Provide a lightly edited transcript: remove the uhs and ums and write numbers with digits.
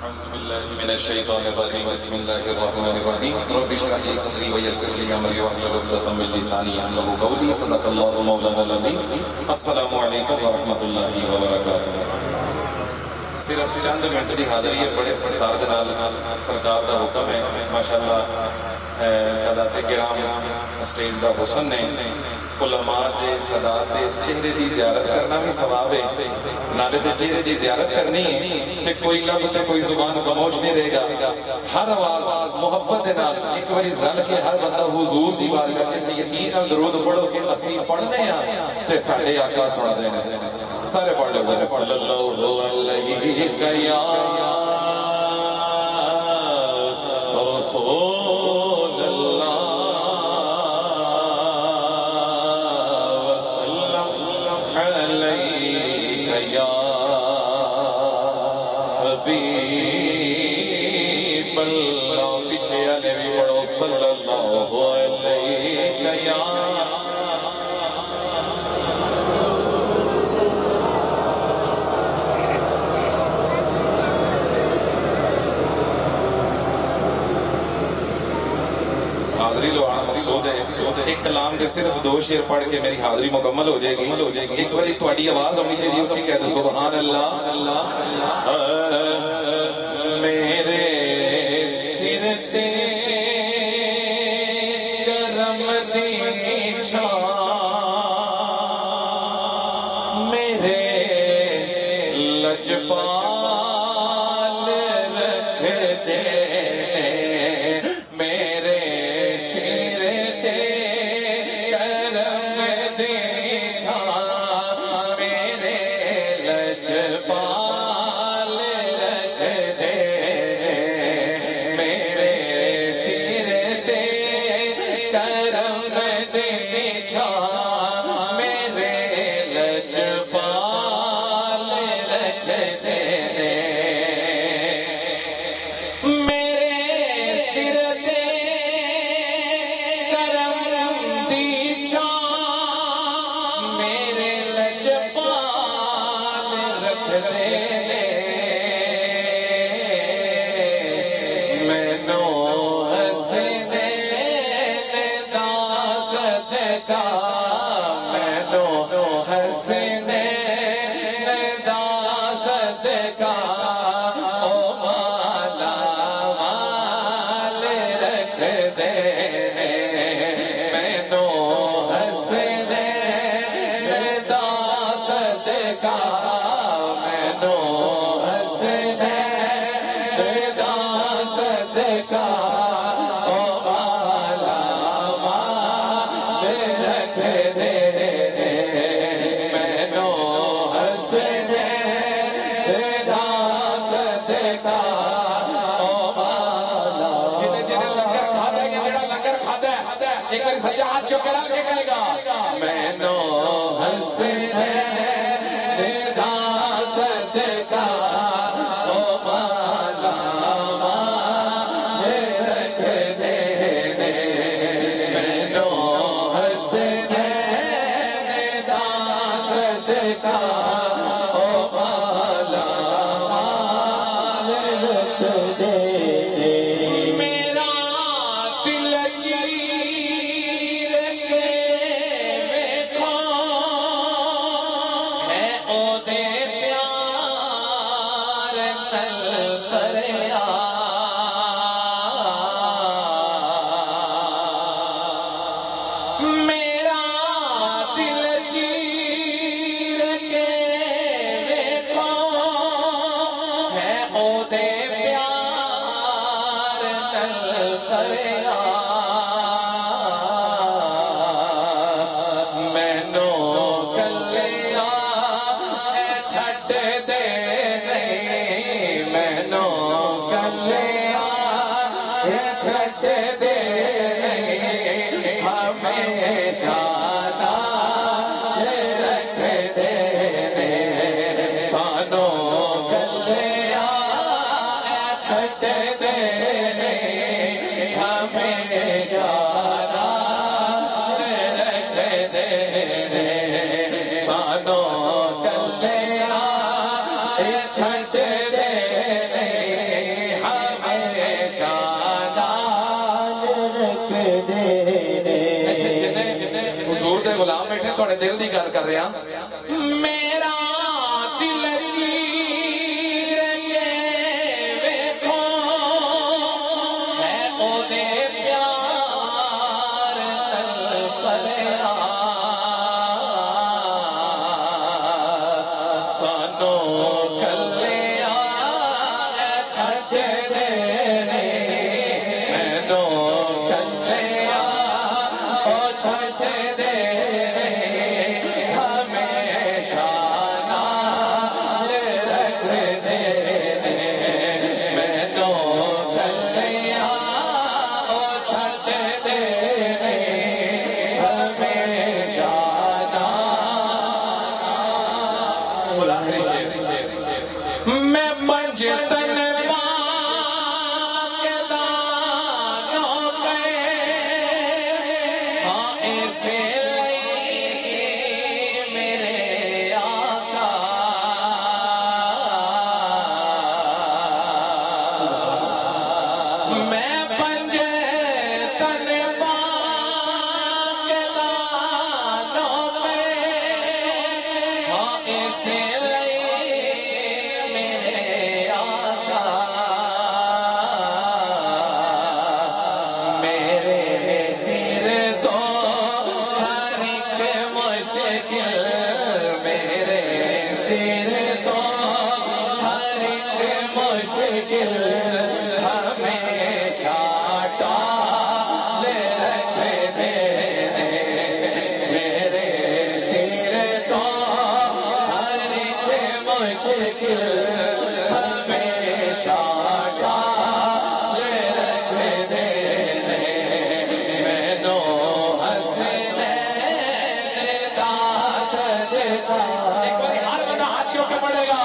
أعوذ بالله من الشيطان الرجيم بسم الله الرحمن الرحيم رب اشرح لي صدري ويسر لي أمري واحلل عقدة من لساني يفقهوا قولي صدق الله مولانا العظيم السلام علیکم ورحمۃ اللہ وبرکاتہ۔ صرف چند منٹ کی حاضری ہے، بڑے اختصار کے نال سرکار کا حکم ہے۔ ماشاءاللہ سادات کرام اسٹیج کا حسن نے علماء دے سادات دے چہرے دی زیارت کرنا بھی ثواب ہے، نالے دے چہرے دی زیارت کرنی ہے تے کوئی لب تے کوئی زبان خاموش نہیں رہے گا۔ ہر آواز محبت دے نال ایک باری رل کے ہر بندہ حضور دی بارگاہ وچ یقین نال درود پڑھو کہ اسی پڑھنے ہیں تے ساڈے آقا سن دے نے۔ سارے پڑھ لو صلی اللہ علیہ یا رسول اللہ وسلم علیک یا حبیب اللہ۔ پیچھے آنے بھی پڑھو صلی اللہ علیہ یا مقصود ہے۔ ایک کلام کے صرف دو شعر پڑھ کے میری حاضری مکمل ہو جائے گی۔ ایک باری تھوڑی آواز ہونی چاہیے، اسی کہتے سبحان اللہ۔ میرے سر تے کرم دی چھاں، میرے لجپال رکھ دے، سجا ہاتھ چکے رکھ کے کہے گا میں نو حسین دا صدقہ او مولا ماں رکھ دے، میں نو حسین دا صدقہ او مولا ماں رکھ دے۔ سانو کلیا چھٹ دے تھوڑے دل دی گل کر رہے ہیں میرا دل چیر کے ویکھو ہے او دے پیار تل پریا سانو کلیا چھچ دے مینو کلیا او چھچ دے ہمیشہ نال رکھ دے مینو کلیا او چھچ دے ہمیشہ نال آخری شعر میں پنج تن پاک دانوں پہ ہاں ایسے لئی میرے آقا میں پنج تن پاک دانوں پہ ہاں ایسے میرے سر تو ہر ایک مشکل ہمیشہ ٹال رکھ دے میرے سر تو ہر ایک مشکل ہمیشہ ٹال رکھ دے مینو حسنین دا صدقہ ایک بار ہر بندہ ہاتھ چھو کے پڑے گا